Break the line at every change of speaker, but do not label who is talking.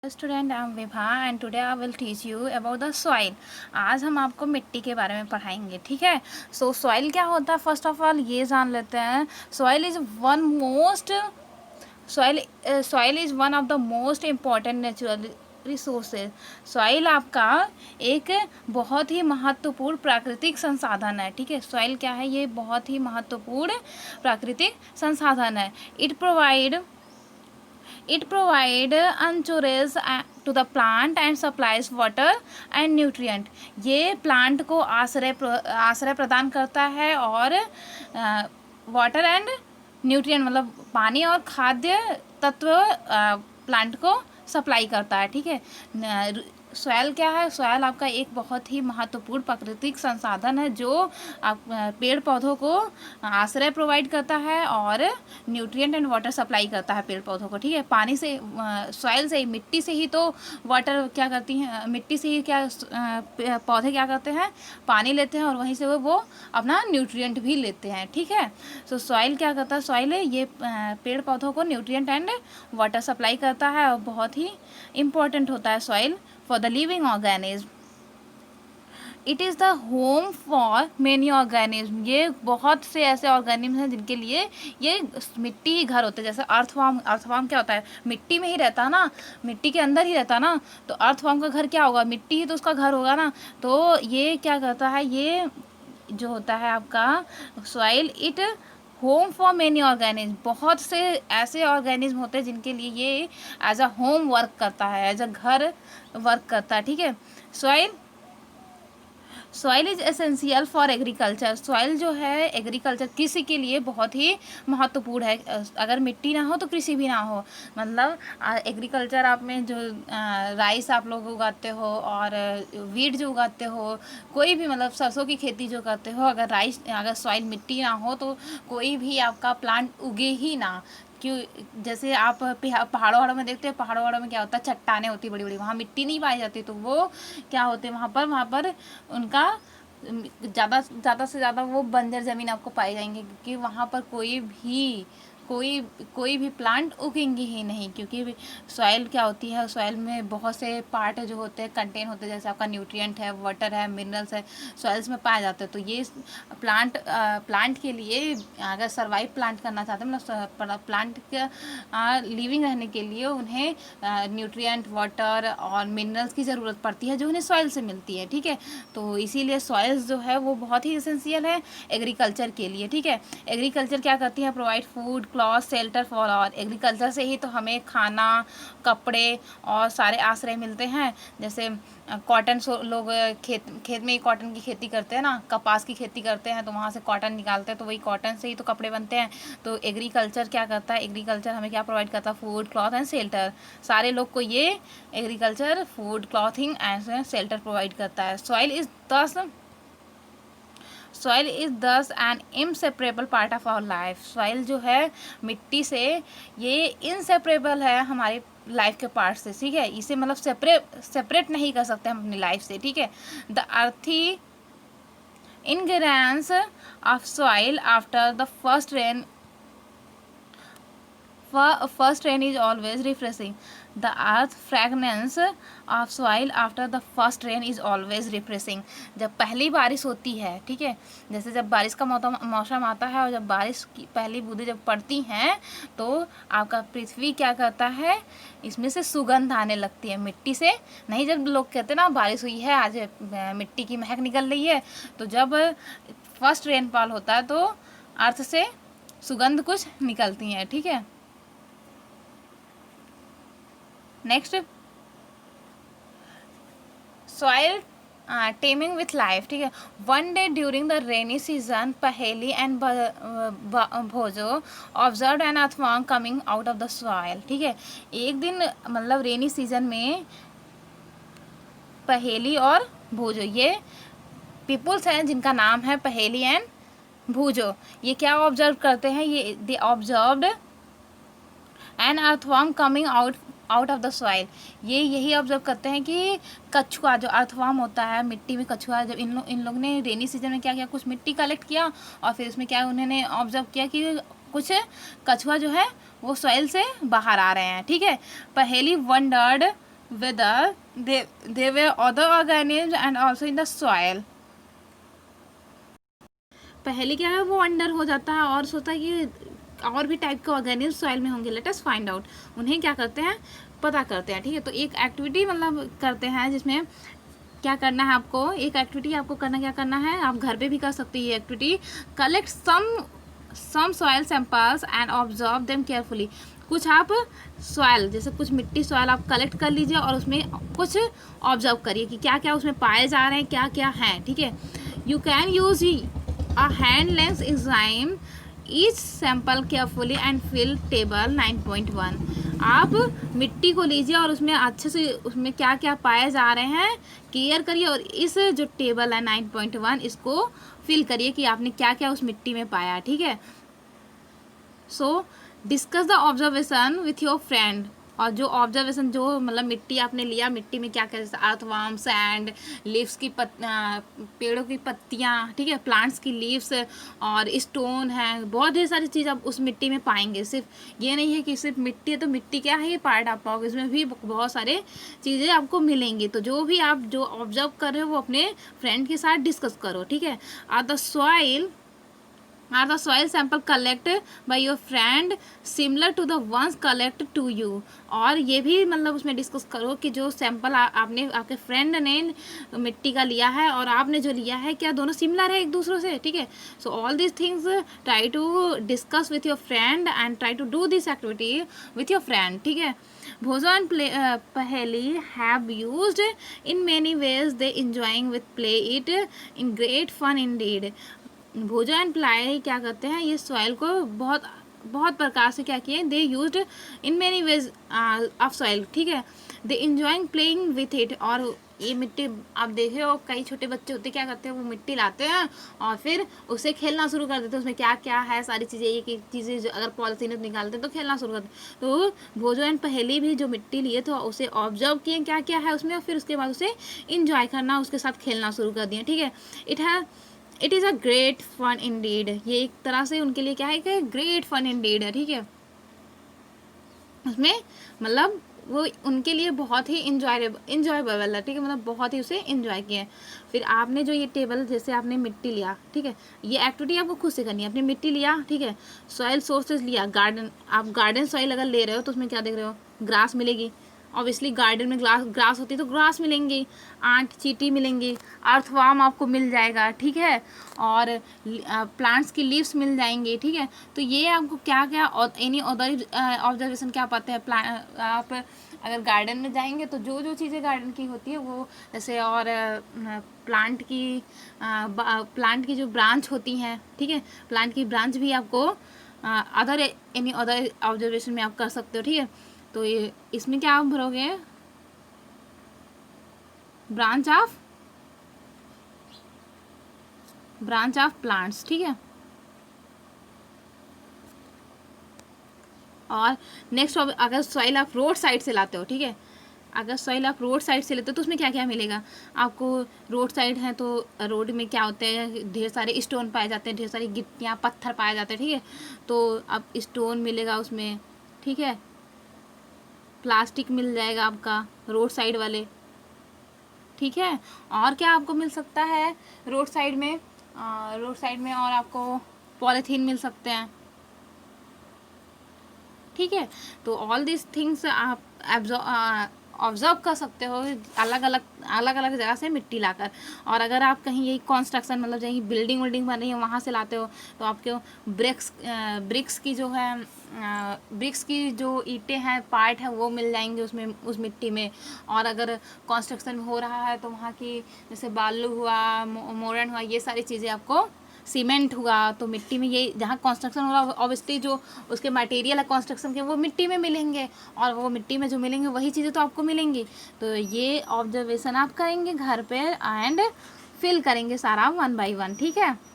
Student I am Vibha and today I will teach you about the soil. आज हम आपको मिट्टी के बारे में पढ़ाएंगे, ठीक है। सो सॉइल क्या होता है, फर्स्ट ऑफ ऑल ये जान लेते हैं। Soil is one of the most important natural resources. Soil आपका एक बहुत ही महत्वपूर्ण प्राकृतिक संसाधन है, ठीक है। सॉइल क्या है, ये बहुत ही महत्वपूर्ण प्राकृतिक संसाधन है। It provide anchorage to the plant and supplies water and nutrient। ये प्लांट को आश्रय प्रदान करता है और वाटर एंड न्यूट्रिएंट मतलब पानी और खाद्य तत्व प्लांट को सप्लाई करता है, ठीक है। सॉइल क्या है, सॉइल आपका एक बहुत ही महत्वपूर्ण प्राकृतिक संसाधन है जो आप पेड़ पौधों को आश्रय प्रोवाइड करता है और न्यूट्रिएंट एंड वाटर सप्लाई करता है पेड़ पौधों को, ठीक है। पानी से, सॉइल से ही, मिट्टी से ही तो वाटर क्या करती हैं, मिट्टी से ही क्या पौधे क्या करते हैं, पानी लेते हैं और वहीं से वो अपना न्यूट्रिएंट भी लेते हैं, ठीक है। सो सॉइल क्या करता है, सॉइल ये पेड़ पौधों को न्यूट्रिएंट एंड वाटर सप्लाई करता है और बहुत ही इम्पोर्टेंट होता है soil for the living organism। It is the home for many organism. ये बहुत से ऐसे ऑर्गेनिज्म हैं जिनके लिए ये मिट्टी ही घर होते हैं। जैसे अर्थवर्म क्या होता है, मिट्टी में ही रहता है ना, मिट्टी के अंदर ही रहता है ना, तो अर्थवर्म का घर क्या होगा, मिट्टी ही तो उसका घर होगा ना। तो ये क्या करता है, ये जो होता है आपका soil, it home for many organism. बहुत से ऐसे ऑर्गेनिज्म होते हैं जिनके लिए ये एज अ होम वर्क करता है, एज अ घर वर्क करता है, ठीक है। Soil is essential for agriculture. Soil जो है एग्रीकल्चर, कृषि के लिए बहुत ही महत्वपूर्ण है। अगर मिट्टी ना हो तो कृषि भी ना हो। मतलब एग्रीकल्चर आप में जो राइस आप लोग उगाते हो और वीट जो उगाते हो, कोई भी मतलब सरसों की खेती जो करते हो, अगर सॉइल मिट्टी ना हो तो कोई भी आपका प्लांट उगे ही ना। क्यों, जैसे आप पहाड़ों में देखते हैं, पहाड़ों में क्या होता है, चट्टानें होती बड़ी बड़ी, वहाँ मिट्टी नहीं पाई जाती, तो वो क्या होते हैं वहाँ पर उनका ज़्यादा से ज़्यादा वो बंजर ज़मीन आपको पाई जाएंगे, क्योंकि वहाँ पर कोई भी प्लांट उगेंगे ही नहीं। क्योंकि सॉइल क्या होती है, सॉइल में बहुत से पार्ट जो होते हैं कंटेन होते हैं, जैसे आपका न्यूट्रिएंट है, वाटर है, मिनरल्स है, सॉइल्स में पाए जाते हैं। तो ये प्लांट के लिए, अगर सर्वाइव प्लांट करना चाहते हैं, मतलब प्लांट के लिविंग रहने के लिए उन्हें न्यूट्रिएंट, वाटर और मिनरल्स की ज़रूरत पड़ती है जो उन्हें सॉइल से मिलती है, ठीक है। तो इसीलिए सॉइल्स जो है वो बहुत ही एसेंशियल है एग्रीकल्चर के लिए, ठीक है। एग्रीकल्चर क्या करती है, provide food, cloth, shelter for all. Agriculture से ही तो हमें खाना, कपड़े और सारे आश्रय मिलते हैं। जैसे कॉटन, लोग खेत में ही कॉटन की खेती करते हैं ना, कपास की खेती करते हैं, तो वहाँ से कॉटन निकालते हैं, तो वही कॉटन से ही तो कपड़े बनते हैं। तो एग्रीकल्चर क्या करता है, एग्रीकल्चर हमें क्या प्रोवाइड करता है, फूड, क्लॉथ एंड शेल्टर। सारे लोग को ये agriculture food, clothing and shelter provide करता है। Soil is thus an inseparable part of our life. Soil जो है मिट्टी से, ये इनसेपरेबल है हमारी लाइफ के पार्ट से, ठीक है। इसे मतलब सेपरेट नहीं कर सकते हम अपनी लाइफ से, ठीक है। द अर्थी ingredients of soil after the first rain is always refreshing। The earth fragrance of soil after the first rain is always refreshing। जब पहली बारिश होती है, ठीक है, जैसे जब बारिश का मौसम आता है और जब बारिश की पहली बूंदें जब पड़ती हैं, तो आपका पृथ्वी क्या करता है, इसमें से सुगंध आने लगती है मिट्टी से। नहीं, जब लोग कहते हैं ना बारिश हुई है आज, मिट्टी की महक निकल रही है, तो जब फर्स्ट रेनफॉल होता है तो अर्थ से सुगंध कुछ निकलती हैं, ठीक है। Next, soil teeming with life, ठीक है। One day during the rainy season, Paheli and Bhojo observe an earthworm coming out of the soil, ठीक है। एक दिन मतलब रेनी सीजन में पहेली और भोजो, ये पीपुल्स हैं जिनका नाम है पहेली एंड भूजो। ये क्या ऑब्जर्व करते हैं, ये they observed an earthworm coming out of the soil. ये यही ऑब्जर्व करते हैं कि कछुआ, जो अर्थवर्म होता है मिट्टी में, कछुआ, जब इन लोग ने रेनी सीजन में क्या किया, कुछ मिट्टी कलेक्ट किया और फिर उसमें क्या उन्होंने ऑब्जर्व किया कि कुछ कछुआ जो है वो सॉइल से बाहर आ रहे हैं, ठीक है। पहेली wandered whether they were other organisms and also in the soil. पहले क्या है, वो अंडर हो जाता है और सोचता है कि और भी टाइप के ऑर्गेनिज्म सॉइल में होंगे, लेट अस फाइंड आउट। उन्हें क्या करते हैं, पता करते हैं, ठीक है। तो एक एक्टिविटी मतलब करते हैं जिसमें क्या करना है आपको, एक एक्टिविटी आपको क्या करना है, आप घर पे भी कर सकते हैं ये activity. Collect some soil samples and observe them carefully. कुछ आप सॉइल, जैसे कुछ मिट्टी सॉइल आप कलेक्ट कर लीजिए और उसमें कुछ ऑब्जर्व करिए कि क्या क्या उसमें पाए जा रहे हैं, क्या क्या हैं, ठीक है। You can use a hand length examine each sample carefully and fill table 9.1। आप मिट्टी को लीजिए और उसमें अच्छे से उसमें क्या क्या पाए जा रहे हैं क्लियर करिए, और इस जो टेबल है 9.1 इसको फिल करिए कि आपने क्या क्या उस मिट्टी में पाया, ठीक है। सो discuss the observation with your friend. और जो ऑब्जर्वेशन, जो मतलब मिट्टी आपने लिया, मिट्टी में क्या क्या, जैसे अर्थवर्म, सैंड, लीव्स की पेड़ों की पत्तियाँ, ठीक है, प्लांट्स की लीव्स और स्टोन है, बहुत ढेर सारी चीज़ आप उस मिट्टी में पाएंगे। सिर्फ ये नहीं है कि सिर्फ मिट्टी है तो मिट्टी क्या है ये पार्ट आप पाओगे, इसमें भी बहुत सारे चीज़ें आपको मिलेंगी। तो जो भी आप जो ऑब्जर्व कर रहे हो वो अपने फ्रेंड के साथ डिस्कस करो, ठीक है। Are the soil sample collected by your friend similar to the ones collected to you? और ये भी मतलब उसमें डिस्कस करो कि जो सैंपल आपने आपके फ्रेंड ने मिट्टी का लिया है और आपने जो लिया है क्या दोनों सिमिलर है एक दूसरे से, ठीक है। So all this things try to discuss with your friend and try to do this activity with your friend, ठीक है। Bhojo Paheli have used in many ways, they enjoying with play it in great fun indeed। Bhojo and प्लाई क्या करते हैं, ये soil को बहुत बहुत प्रकार से क्या किए, they used in many ways of soil, ठीक है। दे इंजॉइंग प्लेइंग विथ इट। और ये मिट्टी आप देखे हो कई छोटे बच्चे होते क्या करते हैं, वो मिट्टी लाते हैं और फिर उसे खेलना शुरू कर देते हैं, उसमें क्या क्या है सारी चीज़ें, एक एक चीज़ें जो अगर पॉलिथीन निकालते हैं तो खेलना शुरू करते हैं। तो भोजो एंड पहेली भी जो मिट्टी लिए तो उसे ऑब्जर्व किए क्या क्या है उसमें, और फिर उसके बाद उसे इंजॉय करना, उसके साथ खेलना शुरू कर दिया, ठीक है। It is a great fun indeed. ये एक तरह से उनके लिए क्या है कि ग्रेट फन इंडीड है, ठीक है। उसमें मतलब वो उनके लिए बहुत ही इंजॉयबल है, ठीक है, मतलब बहुत ही उसे इंजॉय किया। फिर आपने जो ये टेबल, जैसे आपने मिट्टी लिया, ठीक है, ये एक्टिविटी आपको खुद से करनी है। आपने मिट्टी लिया, ठीक है, सॉइल सोर्सेज लिया, गार्डन, आप गार्डन सॉइल अगर ले रहे हो तो उसमें क्या देख रहे हो, ग्रास मिलेगी, ऑब्वियसली गार्डन में ग्रास होती है तो ग्रास मिलेंगी, आंट चींटी मिलेंगी, अर्थवर्म आपको मिल जाएगा, ठीक है, और प्लांट्स की लीव्स मिल जाएंगी, ठीक है। तो ये आपको क्या क्या एनी अदर ऑब्जर्वेशन क्या पाते हैं, आप अगर गार्डन में जाएंगे तो जो जो चीज़ें गार्डन की होती है वो, जैसे और प्लांट की जो ब्रांच होती हैं, ठीक है, प्लांट की ब्रांच भी आपको एनी अदर ऑब्जर्वेशन में आप कर सकते हो, ठीक है। तो ये इसमें क्या आप भरोगे, ब्रांच ऑफ प्लांट्स, ठीक है। और नेक्स्ट अगर सॉइल आप रोड साइड से लाते हो, ठीक है, अगर सॉइल आप रोड साइड से लेते हो तो उसमें क्या क्या मिलेगा आपको। रोड साइड है तो रोड में क्या होते हैं, ढेर सारे स्टोन पाए जाते हैं, ढेर सारी गिट्टियाँ पत्थर पाए जाते हैं, ठीक है। तो अब स्टोन मिलेगा उसमें, ठीक है, प्लास्टिक मिल जाएगा आपका रोड साइड वाले, ठीक है। और क्या आपको मिल सकता है रोड साइड में, और आपको पॉलीथीन मिल सकते हैं, ठीक है। तो ऑल दिस थिंग्स आप ऑब्जर्व कर सकते हो अलग अलग जगह से मिट्टी लाकर। और अगर आप कहीं यही कंस्ट्रक्शन मतलब कहीं बिल्डिंग बन रही है वहाँ से लाते हो तो आपको ब्रिक्स की जो ईंटें हैं पार्ट है वो मिल जाएंगे उसमें उस मिट्टी में। और अगर कंस्ट्रक्शन हो रहा है तो वहाँ की जैसे बालू हुआ, मोरन हुआ, ये सारी चीज़ें आपको, सीमेंट हुआ, तो मिट्टी में ये जहाँ कंस्ट्रक्शन हो रहा है ऑब्वियसली जो उसके मटेरियल है कंस्ट्रक्शन के वो मिट्टी में मिलेंगे, और वो मिट्टी में जो मिलेंगे वही चीज़ें तो आपको मिलेंगी। तो ये ऑब्जर्वेशन आप करेंगे घर पे एंड फिल करेंगे सारा 1 by 1, ठीक है।